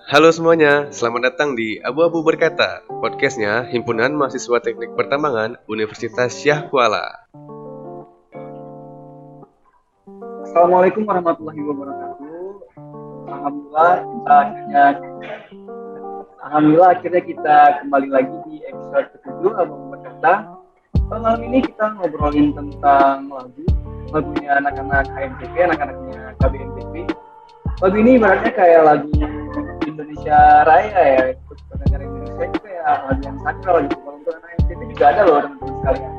Halo semuanya, selamat datang di Abu-Abu Berkata, podcastnya Himpunan Mahasiswa Teknik Pertambangan Universitas Syah Kuala. Assalamualaikum warahmatullahi wabarakatuh. Alhamdulillah kita akhirnya Alhamdulillah kita kembali lagi di episode ke-7 Abu Berkata. Malam ini kita ngobrolin tentang lagunya anak-anak HMTP, anak-anaknya KBMTP. Lagu ini ibaratnya kayak lagu Indonesia Raya ya, untuk negara Indonesia itu kayak lagu yang sakral gitu. Kalau untuk anak HMTP juga ada loh teman-teman sekalian.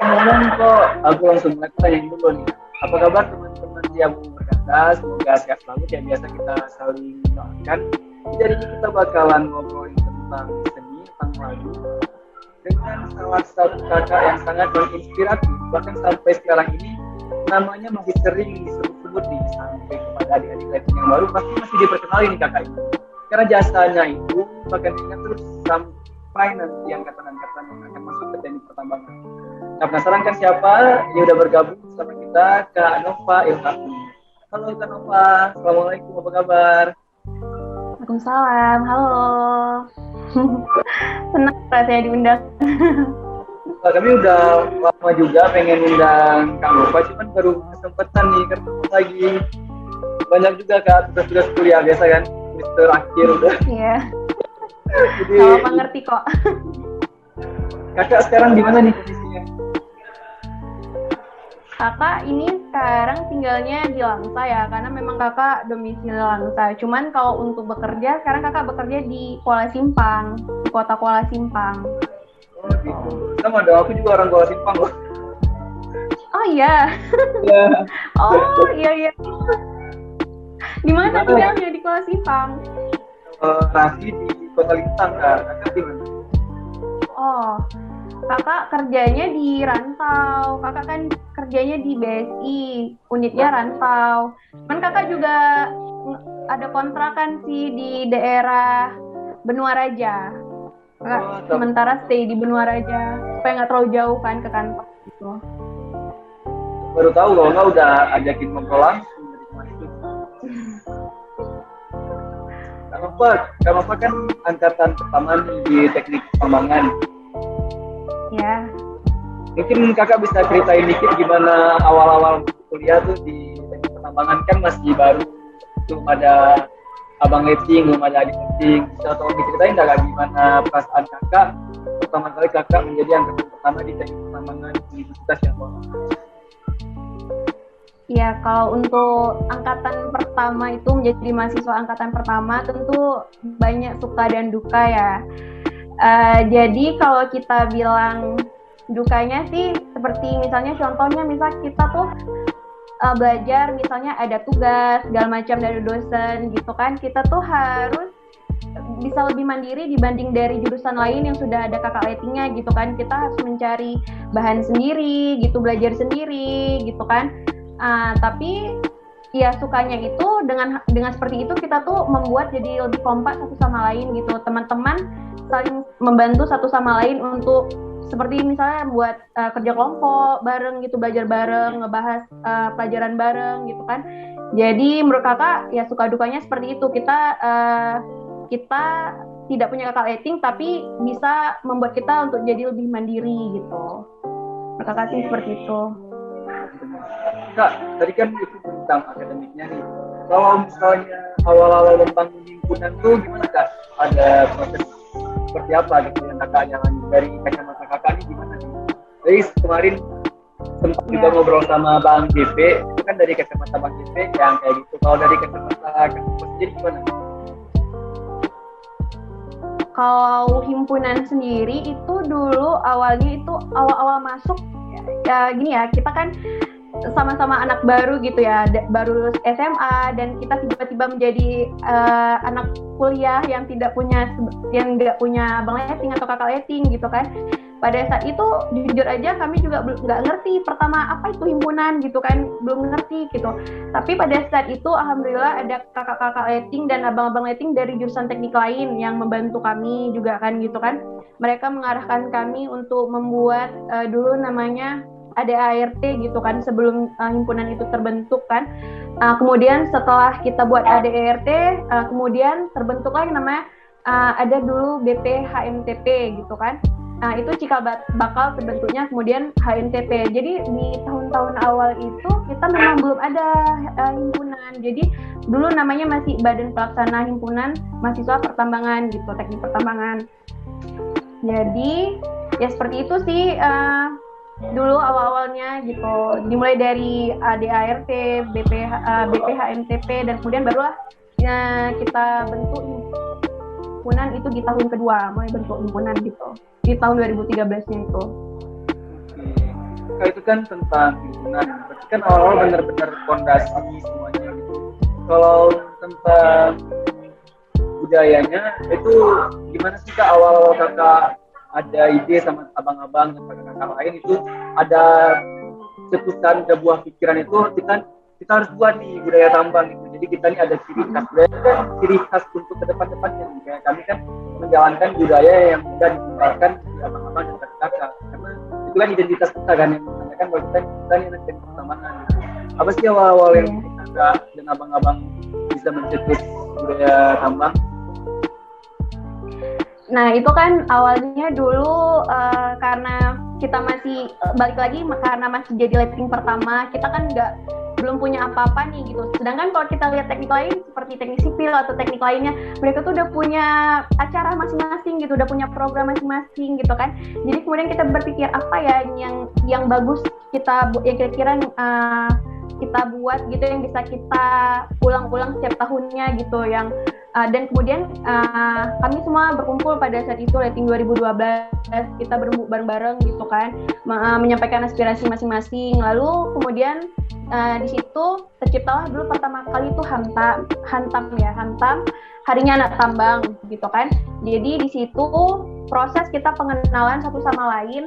Ngomong kok, aku langsung mulai tanyain dulu nih. Apa kabar teman-teman di Abu Berkata? Semoga sehat selalu. Kayak biasa kita saling doakan. Jadi kita bakalan ngobrolin tentang seni, tentang lagu dengan salah satu kakak yang sangat menginspiratif. Bahkan sampai sekarang ini namanya masih sering disebut-sebut nih sampai kepada adik-adik lain yang baru pasti masih diperkenalin nih kakak ini. Karena jasanya itu bahkan ingat terus sampai nanti angkatan-angkatan yang akan masuk ke teknik pertambangan. Nah, penasaran kan siapa? Dia udah bergabung bersama kita, Kak Nova Ilhami. Halo Kak Nova, Assalamualaikum, apa kabar? Waalaikumsalam, halo. Senang rasanya diundang. Kami udah lama juga pengen undang Kak Nova, cuman baru kesempatan nih, karena lagi banyak juga Kak, tugas-tugas kuliah biasa kan, semester akhir udah. Iya. Jadi, Sama ngerti kok. Kakak sekarang di mana nih posisinya? Kakak ini sekarang tinggalnya di Langsa ya, karena memang kakak domisili Langsa. Cuman kalau untuk bekerja, sekarang kakak bekerja di Kuala Simpang, di kota Kuala Simpang. Oh gitu, sama dong, aku juga orang Kuala Simpang loh. Oh iya. Ya. Oh iya. Di mana tinggalnya di Kuala Simpang? Raffi di Kota Lintang Kak, kakak di mana? Oh, kakak kerjanya di rantau. Kakak kan kerjanya di BSI, unitnya rantau. Cuman kakak juga ada kontrakan sih di daerah Benua Raja. Kakak sementara stay di Benua Raja supaya nggak terlalu jauh kan ke kantor gitu. Baru tahu kalau nggak udah ajakin ngobrol langsung dari kemarin itu. Kak Nova kan angkatan pertama di teknik pertambangan. Ya. Mungkin kakak bisa ceritain dikit gimana awal-awal kuliah tuh di teknik pertambangan, kan masih baru, belum ada abang letting, belum ada adik letting. Bisa tolong diceritain nggak gimana perasaan kakak pertama kali kakak menjadi angkatan pertama di teknik pertambangan Universitas Syah Kuala? Ya, kalau untuk angkatan pertama itu menjadi mahasiswa angkatan pertama tentu banyak suka dan duka ya. Jadi kalau kita bilang dukanya sih seperti misalnya contohnya kita tuh belajar misalnya ada tugas segala macam dari dosen gitu kan, kita tuh harus bisa lebih mandiri dibanding dari jurusan lain yang sudah ada kakak lettingnya gitu kan. Kita harus mencari bahan sendiri gitu, belajar sendiri gitu kan. Tapi ya sukanya itu dengan seperti itu kita tuh membuat jadi lebih kompak satu sama lain gitu. Teman-teman saling membantu satu sama lain untuk seperti misalnya buat kerja kelompok bareng gitu, belajar bareng, ngebahas pelajaran bareng gitu kan. Jadi menurut kakak ya suka dukanya seperti itu. Kita tidak punya kakak letting tapi bisa membuat kita untuk jadi lebih mandiri gitu. Menurut kakak sih seperti itu. Kak, tadi kan itu tentang akademiknya nih. Kalau misalnya awal-awal membangun himpunan tuh gimana Kak? Ada proses seperti apa gitu yang kakak jalan dari kacamata kakak ini gimana nih? Jadi kemarin sempat juga ngobrol sama Bang JP, itu kan dari kacamata Bang JP yang kayak gitu. Kalau dari kacamata Kak sendiri gimana? Kalau himpunan sendiri itu dulu awalnya itu awal-awal masuk ya gini ya, kita kan sama-sama anak baru gitu ya, baru lulus SMA dan kita tiba-tiba menjadi anak kuliah yang nggak punya abang letting atau kakak letting gitu kan. Pada saat itu jujur aja kami juga nggak ngerti pertama apa itu himpunan gitu kan, belum ngerti gitu. Tapi pada saat itu alhamdulillah ada kakak-kakak letting dan abang-abang letting dari jurusan teknik lain yang membantu kami juga kan gitu kan. Mereka mengarahkan kami untuk membuat dulu namanya ADART gitu kan sebelum himpunan itu terbentuk kan. Kemudian setelah kita buat ADART, kemudian terbentuklah yang namanya ada dulu BPHMTP gitu kan. Itu cikal bakal terbentuknya kemudian HMTP. Jadi di tahun-tahun awal itu kita memang belum ada himpunan. Jadi dulu namanya masih Badan Pelaksana Himpunan Mahasiswa Pertambangan gitu, teknik pertambangan. Jadi ya seperti itu sih dulu awal-awalnya gitu. Dimulai dari ADART, BPHMTP dan kemudian barulah kita bentuk himpunan itu di tahun kedua, mulai bentuk himpunan gitu. Di tahun 2013-nya itu. Kalau itu kan tentang himpunan, berarti kan awal-awal benar-benar fondasi semuanya gitu. Kalau tentang budayanya itu gimana sih Kak, awal Kakak ada ide sama abang-abang dan kakak-kakak lain itu ada cetusan, ada buah pikiran itu kita harus buat nih budaya tambang gitu. Jadi kita ini ada ciri khas budaya kan, ciri khas untuk ke depan-depannya. Kayak kami kan menjalankan budaya yang sudah dikembangkan di abang-abang dan kakak-kakak. Karena itu kan identitas kita kan, yang menandakan bahwa kita ini anak teknik pertambangan. Apa sih awal-awal yang kakak dan abang-abang bisa mencetus budaya tambang? Nah itu kan awalnya dulu karena kita masih balik lagi karena masih jadi letting pertama, kita kan belum punya apa-apa nih gitu. Sedangkan kalau kita lihat teknik lain seperti teknik sipil atau teknik lainnya, mereka tuh udah punya acara masing-masing gitu, udah punya program masing-masing gitu kan. Jadi kemudian kita berpikir apa ya yang bagus yang kira-kira kita buat gitu, yang bisa kita ulang-ulang setiap tahunnya gitu, yang dan kemudian kami semua berkumpul pada saat itu letting 2012, kita berembuk bareng-bareng gitu kan, menyampaikan aspirasi masing-masing. Lalu kemudian di situ terciptalah dulu pertama kali itu Hantam Harinya Anak Tambang gitu kan. Jadi di situ proses kita pengenalan satu sama lain.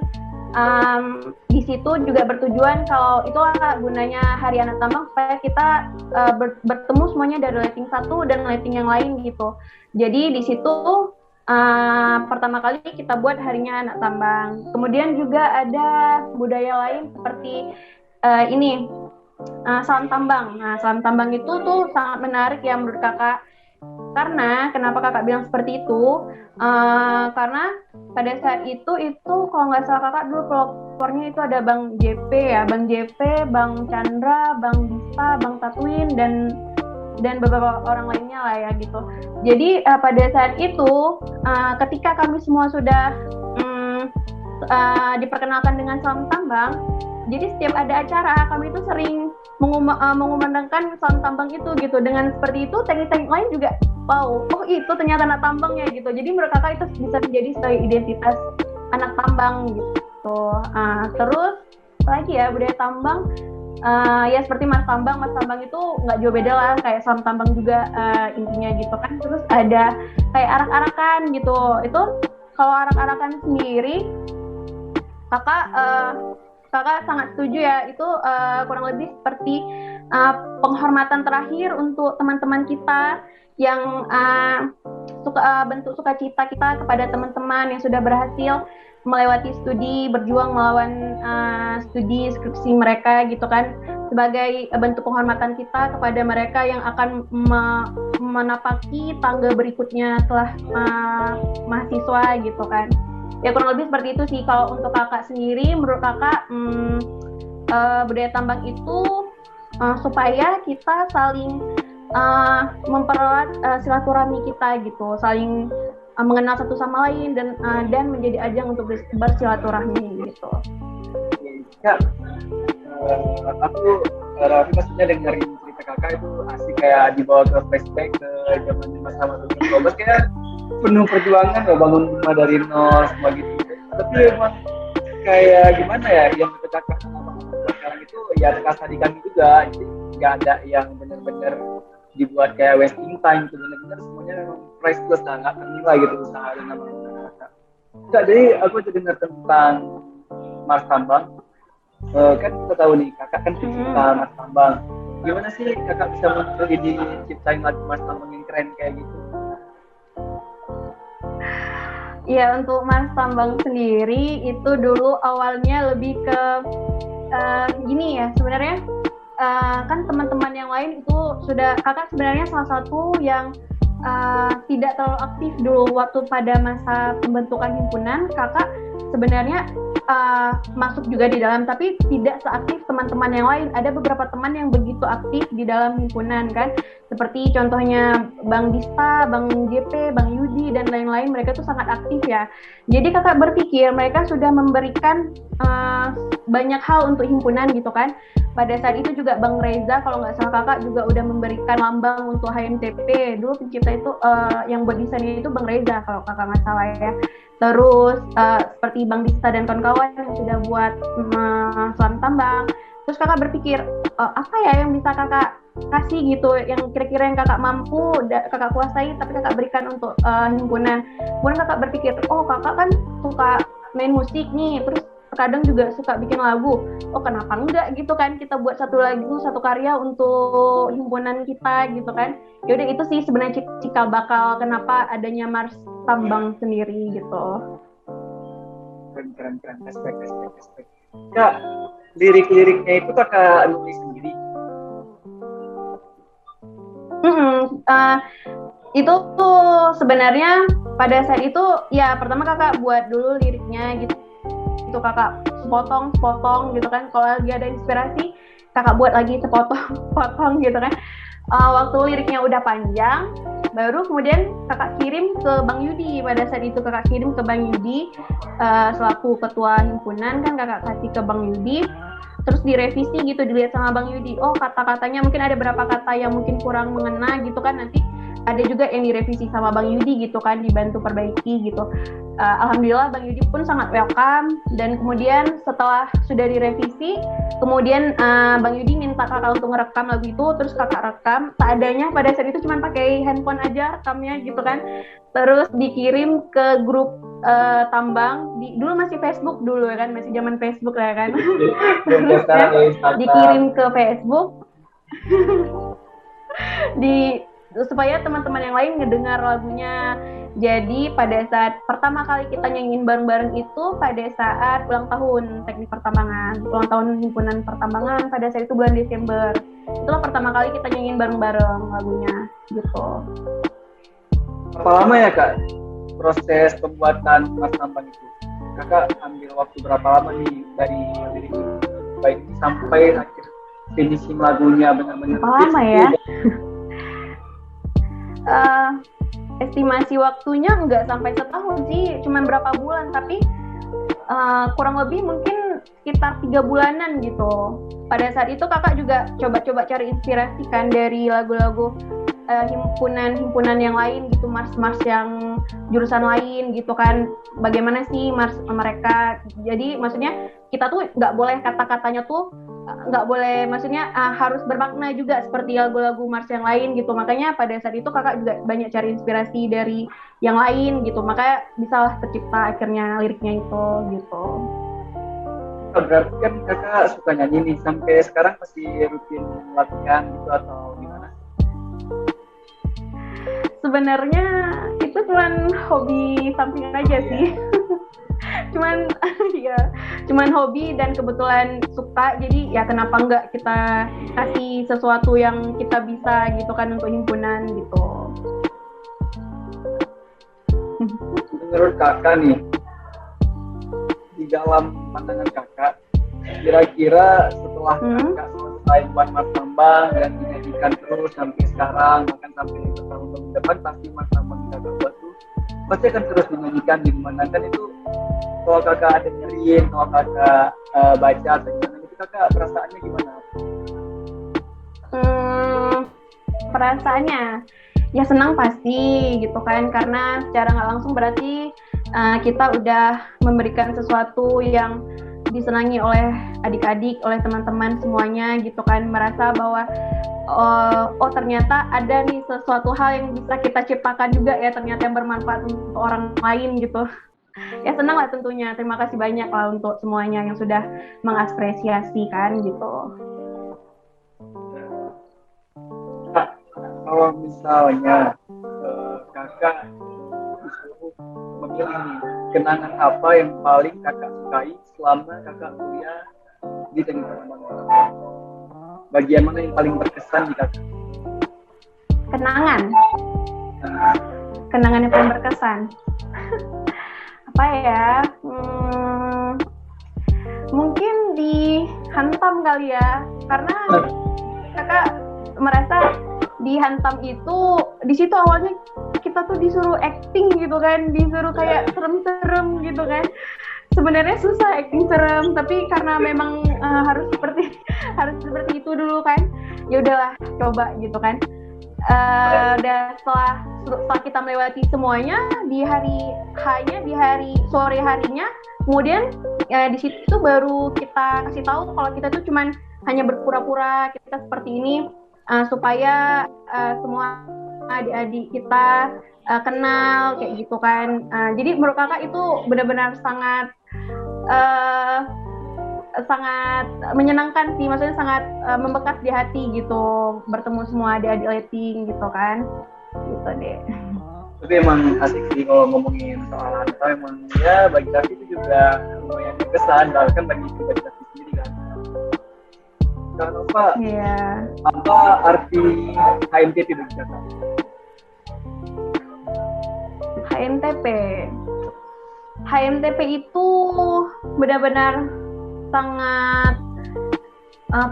Di situ juga bertujuan kalau itulah gunanya Hari Anak Tambang supaya kita bertemu semuanya dari letting satu dan letting yang lain gitu. Jadi di situ pertama kali kita buat Harinya Anak Tambang. Kemudian juga ada budaya lain seperti salam tambang. Nah, salam tambang itu tuh sangat menarik ya menurut kakak. Karena kenapa kakak bilang seperti itu? Karena pada saat itu kalau nggak salah kakak dulu pelopornya itu ada Bang JP ya, Bang JP, Bang Chandra, Bang Dista, Bang Tatwin dan beberapa orang lainnya lah ya gitu. Jadi pada saat itu ketika kami semua sudah diperkenalkan dengan salam tambang, jadi setiap ada acara kami itu sering mengumandangkan salam tambang itu gitu. Dengan seperti itu teknik-teknik lain juga wow, oh itu ternyata anak tambangnya gitu. Jadi menurut kakak itu bisa menjadi sebagai identitas anak tambang gitu. Terus lagi ya budaya tambang ya seperti Mas Tambang itu nggak jauh beda lah kayak salam tambang juga intinya gitu kan. Terus ada kayak arak-arakan gitu. Itu kalau arak-arakan sendiri kakak sangat setuju ya, itu kurang lebih seperti penghormatan terakhir untuk teman-teman kita yang bentuk sukacita kita kepada teman-teman yang sudah berhasil melewati studi, berjuang melawan studi skripsi mereka gitu kan, sebagai bentuk penghormatan kita kepada mereka yang akan menapaki tangga berikutnya setelah mahasiswa gitu kan. Ya kurang lebih seperti itu sih. Kalau untuk kakak sendiri, menurut kakak budaya tambang itu supaya kita saling mempererat silaturahmi kita gitu, saling mengenal satu sama lain dan menjadi ajang untuk bersilaturahmi gitu. Ya, aku maksudnya dengerin cerita kakak itu asik, kayak dibawa ke flashback ke zaman masa 2012, kayak penuh perjuangan ya, bangun rumah dari nol semua gitu. Tapi emang kayak gimana ya, yang kakak sama sekarang itu ya terasa di kami juga. Jadi nggak ada yang benar-benar dibuat kayak wasting time, itu benar-benar semuanya memang priceless lah, nggak ternilai gitu usaha dan nama kakak. Enggak, jadi aku juga dengar tentang Mas Tambang. Kan kita tahu nih kakak kan pencipta Mas Tambang. Gimana sih kakak bisa muncul di ciptain lagu Mas Tambang yang keren kayak gitu? Ya untuk Mas Tambang sendiri itu dulu awalnya lebih ke gini ya sebenarnya kan teman-teman yang lain itu sudah kakak sebenarnya salah satu yang tidak terlalu aktif dulu waktu pada masa pembentukan himpunan. Kakak sebenarnya masuk juga di dalam, tapi tidak seaktif teman-teman yang lain. Ada beberapa teman yang begitu aktif di dalam himpunan kan, seperti contohnya Bang Dista, Bang JP, Bang Yudi dan lain-lain. Mereka tuh sangat aktif ya. Jadi kakak berpikir mereka sudah memberikan banyak hal untuk himpunan gitu kan. Pada saat itu juga Bang Reza, kalau nggak salah kakak juga udah memberikan lambang untuk HMTP. Dulu pencipta itu yang buat desainnya itu Bang Reza kalau kakak nggak salah ya. Terus seperti Bang Dista dan kawan-kawan yang sudah buat Selam Tambang. Terus kakak berpikir apa ya yang bisa kakak kasih gitu, yang kira-kira yang kakak mampu, kakak kuasai, tapi kakak berikan untuk himpunan. Kemudian kakak berpikir, oh kakak kan suka main musik nih, terus kadang juga suka bikin lagu. Oh kenapa enggak gitu kan, kita buat satu lagu, satu karya untuk himpunan kita gitu kan. Yaudah itu sih sebenarnya cikal bakal kenapa adanya Mars Tambang sendiri gitu. Keren. Respect. Kak, lirik-liriknya itu kakak nulis sendiri? Itu tuh sebenarnya pada saat itu ya pertama kakak buat dulu liriknya gitu. Itu kakak sepotong gitu kan, kalau lagi ada inspirasi kakak buat lagi sepotong gitu kan. Waktu liriknya udah panjang baru kemudian kakak kirim ke Bang Yudi. Pada saat itu kakak kirim ke Bang Yudi selaku ketua himpunan kan, kakak kasih ke Bang Yudi, terus direvisi gitu, dilihat sama Bang Yudi. Oh kata-katanya mungkin ada beberapa kata yang mungkin kurang mengena gitu kan, nanti ada juga yang direvisi sama Bang Yudi gitu kan, dibantu perbaiki gitu. Alhamdulillah Bang Yudi pun sangat welcome, dan kemudian setelah sudah direvisi, kemudian Bang Yudi minta kakak untuk ngerekam lagu itu, terus kakak rekam seadanya. Pada saat itu cuma pakai handphone aja rekamnya gitu kan, terus dikirim ke grup tambang. Dulu masih Facebook dulu kan, masih zaman Facebook ya kan. Terus kan dikirim ke Facebook supaya teman-teman yang lain ngedengar lagunya. Jadi pada saat pertama kali kita nyanyiin bareng-bareng itu pada saat ulang tahun teknik pertambangan, ulang tahun himpunan pertambangan pada saat itu bulan Desember. Itulah pertama kali kita nyanyiin bareng-bareng lagunya gitu. Berapa lama ya kak proses pembuatan Mas Tambang itu? Kakak ambil waktu berapa lama nih dari lirik baik sampai akhir finishing lagunya benar-benar? Lama ya? Estimasi waktunya nggak sampai setahun sih, cuman berapa bulan, tapi kurang lebih mungkin sekitar 3 bulanan gitu. Pada saat itu kakak juga coba-coba cari inspirasi kan dari lagu-lagu himpunan yang lain gitu, mars yang jurusan lain gitu kan, bagaimana sih mars mereka. Jadi maksudnya kita tuh nggak boleh kata-katanya tuh nggak boleh, maksudnya harus bermakna juga seperti lagu-lagu mars yang lain gitu. Makanya pada saat itu kakak juga banyak cari inspirasi dari yang lain gitu, makanya bisalah tercipta akhirnya liriknya itu gitu. Berarti kan kakak suka nyanyi nih, sampai sekarang masih rutin latihan gitu atau gimana? Sebenarnya itu cuman hobi samping aja sih. cuman hobi dan kebetulan suka, jadi ya kenapa enggak kita kasih sesuatu yang kita bisa gitu kan untuk himpunan gitu. Menurut kakak nih, di dalam pandangan kakak, kira-kira setelah kakak selesai buat Mas Tambang dan dinyanyikan terus sampai sekarang, bahkan sampai tahun depan, pasti Mas Tambang kakak buat tuh pasti akan terus dinyanyikan, dimanapun itu. Kalau kakak ada nyeriin, kalau kakak baca atau gimana, itu kakak perasaannya gimana? Perasaannya ya senang pasti gitu kan, karena secara nggak langsung berarti kita udah memberikan sesuatu yang disenangi oleh adik-adik, oleh teman-teman semuanya gitu kan, merasa bahwa oh ternyata ada nih sesuatu hal yang bisa kita ciptakan juga ya, ternyata yang bermanfaat untuk orang lain gitu. Ya senang lah tentunya, terima kasih banyak lah untuk semuanya yang sudah mengapresiasi kan gitu. Kak, kalau misalnya kakak disuruh memilih nih, kenangan apa yang paling kakak sukai selama kakak kuliah Gitu nih teman-teman. Bagian mana yang paling berkesan di kakak? Kenangan yang paling berkesan. Apa ya? Mungkin dihantam kali ya, karena kakak merasa dihantam itu di situ awalnya kita tuh disuruh acting gitu kan, disuruh kayak serem-serem gitu kan. Sebenarnya susah acting serem, tapi karena memang harus seperti itu dulu kan. Ya udahlah, coba gitu kan. Dan setelah kita melewati semuanya di hari sore harinya, kemudian di situ baru kita kasih tahu kalau kita tuh cuman hanya berpura-pura kita seperti ini supaya semua adik-adik kita kenal kayak gitu kan. Jadi menurut kakak itu benar-benar sangat menyenangkan sih, maksudnya sangat membekas di hati gitu, bertemu semua adik-adik lighting gitu kan, gitu deh. Tapi emang asik sih kalau ngomongin soal hantam, emang ya bagi kaki itu juga lumayan berkesan, bahkan bagi kaki sendiri kan. Kenapa? Iya. Apa arti HMTP bagi kakak? HMTP itu benar-benar sangat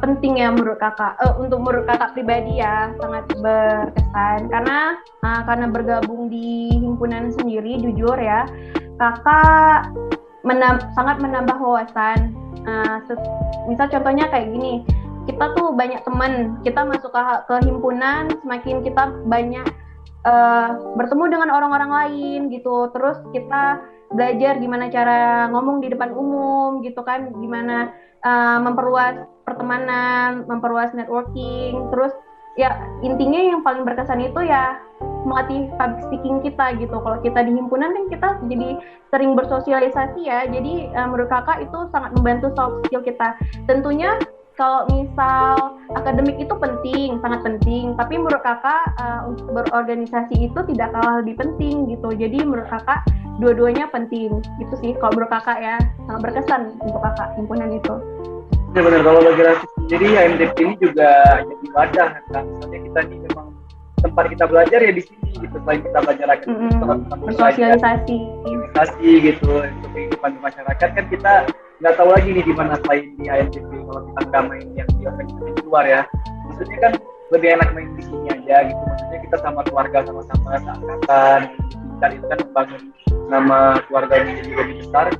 penting ya menurut kakak. Untuk menurut kakak pribadi ya sangat berkesan karena bergabung di himpunan sendiri, jujur ya kakak sangat menambah wawasan. Misal contohnya kayak gini, kita tuh banyak teman, kita masuk ke himpunan, semakin kita banyak bertemu dengan orang-orang lain gitu, terus kita belajar gimana cara ngomong di depan umum gitu kan, gimana memperluas pertemanan, memperluas networking, terus ya intinya yang paling berkesan itu ya melatih public speaking kita gitu. Kalau kita di himpunan kan kita jadi sering bersosialisasi ya, jadi menurut kakak itu sangat membantu soft skill kita. Tentunya kalau misal akademik itu penting, sangat penting, tapi menurut kakak untuk berorganisasi itu tidak kalah lebih penting gitu. Jadi menurut kakak dua-duanya penting gitu sih kalau menurut kakak ya, sangat berkesan untuk kakak himpunan itu. Ya benar, kalau bagi Rafi sendiri HMTP ini juga jadi wadah kan, misalnya kita ini memang tempat kita belajar ya di sini gitu, selain kita belajar bersosialisasi gitu untuk kehidupan masyarakat kan, kita nggak tahu lagi nih di mana selain di HMTP kalau kita nggak main yang di organisasi di luar ya. Maksudnya kan lebih enak main di sini aja gitu, maksudnya kita sama keluarga sama-sama seangkatan, kita itu kan membangun nama keluarga ini jadi lebih besar.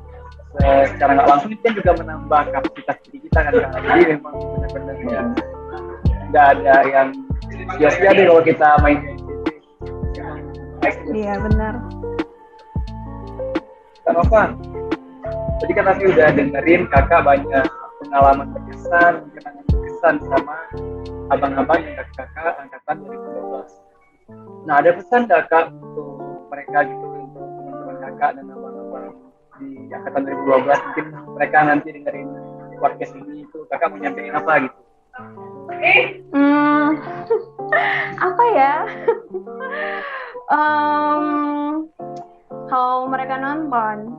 Secara nggak langsung itu kan juga menambah kapasitas diri kita kan, jadi memang benar-benar ya nggak ada yang sia-sia deh kalau kita main di HMTP. Iya benar. Kenapa? Tadi kan Rafi udah dengerin kakak banyak pengalaman berkesan, kenangan berkesan sama abang-abang yang kakak angkatan 2012. Nah, ada pesan nggak kak untuk mereka gitu, untuk teman-teman kakak dan abang-abang di angkatan 2012, mungkin mereka nanti dengerin podcast ini, itu kakak mau nyampein apa gitu? Apa ya? Kalau mereka nonton,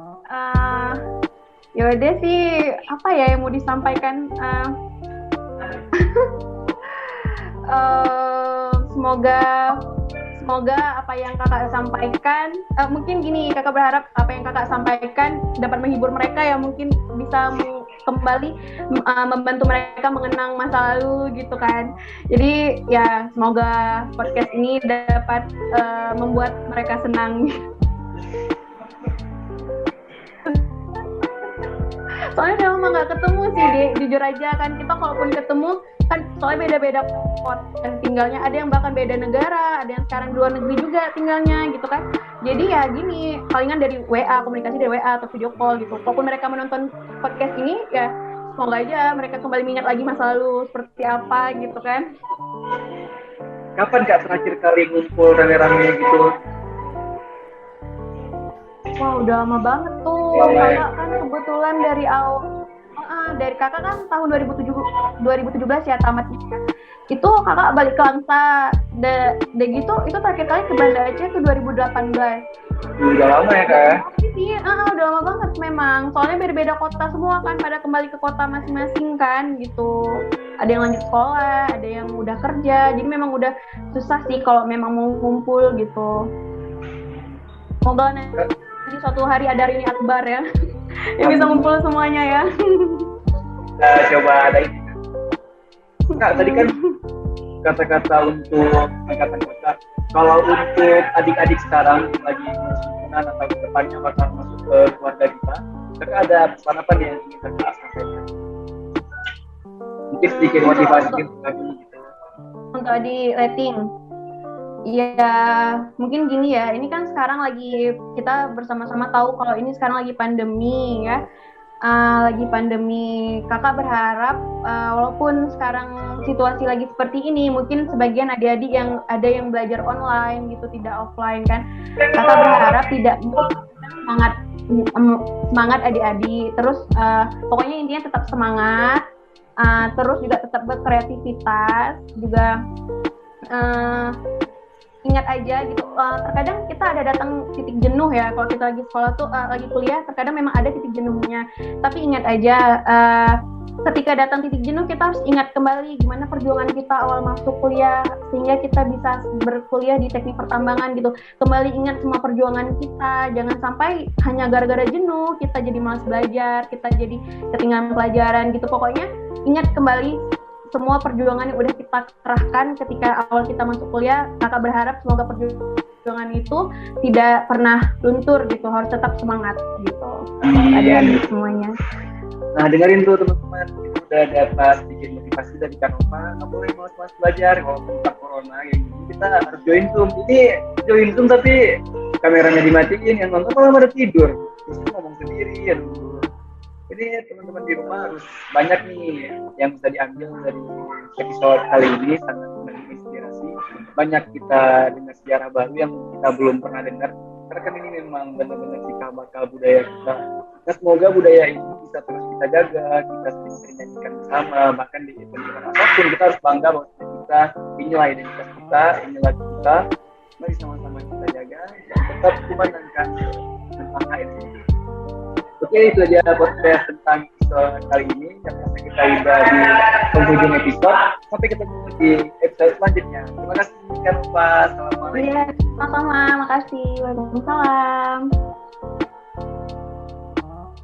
ya udah sih, apa ya yang mau disampaikan? Semoga apa yang kakak sampaikan, mungkin gini, kakak berharap apa yang kakak sampaikan dapat menghibur mereka ya, mungkin bisa kembali membantu mereka mengenang masa lalu gitu kan. Jadi ya semoga podcast ini dapat membuat mereka senang. Soalnya memang nggak ketemu sih, jujur aja kan, kita kalaupun ketemu kan soalnya beda-beda pot dan tinggalnya, ada yang bahkan beda negara, ada yang sekarang di luar negeri juga tinggalnya gitu kan. Jadi ya gini, palingan dari WA, komunikasi dari WA atau video call gitu. Walaupun mereka menonton podcast ini ya semoga aja mereka kembali mengingat lagi masa lalu seperti apa gitu kan. Kapan kak terakhir kali ngumpul rame-rame gitu? Wah udah lama banget tuh. Kakak kan kebetulan dari kakak kan tahun 2017 ya tamatnya. Itu kakak balik ke Langsa. Udah gitu itu terakhir kali ke Banda Aceh itu 2018. Udah lama ya kak ya? Iya, udah lama banget memang. Soalnya beda-beda kota semua kan, pada kembali ke kota masing-masing kan gitu. Ada yang lanjut sekolah, ada yang udah kerja. Jadi memang udah susah sih kalau memang mau ngumpul gitu. Semoga nanti suatu hari ada Rini Akbar ya, yang bisa ngumpul semuanya ya. Coba ada ini. Kak, tadi kan kata-kata untuk angkatan kota. Kalau untuk adik-adik sekarang lagi himpunan atau kedepannya bakal masuk ke keluarga kita, kakak ada pesan apa nih yang ingin kakak sampaikan? Mungkin sedikit motivasi untuk kami gitu. Untuk adik rating, ya mungkin gini ya. Ini kan sekarang lagi kita bersama-sama tahu kalau ini sekarang lagi pandemi ya. Lagi pandemi, kakak berharap walaupun sekarang situasi lagi seperti ini, mungkin sebagian adik-adik yang ada yang belajar online gitu, tidak offline kan, kakak berharap tidak semangat adik-adik, terus pokoknya intinya tetap semangat, terus juga tetap berkreativitas juga. Ingat aja gitu, terkadang kita ada datang titik jenuh ya, kalau kita lagi sekolah tuh lagi kuliah, terkadang memang ada titik jenuhnya, tapi ingat aja ketika datang titik jenuh kita harus ingat kembali gimana perjuangan kita awal masuk kuliah sehingga kita bisa berkuliah di teknik pertambangan gitu. Kembali ingat semua perjuangan kita, jangan sampai hanya gara-gara jenuh kita jadi malas belajar, kita jadi ketinggalan pelajaran gitu. Pokoknya ingat kembali semua perjuangan yang udah kita kerahkan ketika awal kita masuk kuliah. Kakak berharap semoga perjuangan itu tidak pernah luntur gitu, harus tetap semangat gitu. Adik-adik semuanya. Nah, dengerin tuh teman-teman, itu udah dapat sedikit motivasi dari Kak Nova. Nggak boleh malas-malas belajar kalau tentang corona kayak gini, kita harus join Zoom. Ini join Zoom tapi kameranya dimatiin, yang nonton malah pada tidur, terus ngomong sendiri. Aduh. Jadi teman-teman di rumah harus banyak nih yang bisa diambil dari episode kali ini, sangat menginspirasi. Banyak kita dengar sejarah baru yang kita belum pernah dengar, karena kan ini memang benar-benar cikal bakal budaya kita. Nah, semoga budaya ini bisa terus kita jaga, kita sering nyanyikan bersama, bahkan di event apapun kita harus bangga bahwa kita, inilah identitas kita, inilah kita. Mari sama-sama kita jaga dan tetap kumandangkan tentang HRD. Oke, itu aja podcast tentang episode kali ini. Yang rasa kita udah di penghujung episode. Sampai ketemu di episode selanjutnya. Terima kasih, Kak Nova. Assalamualaikum. Iya, sama-sama. Makasih. Waalaikumsalam.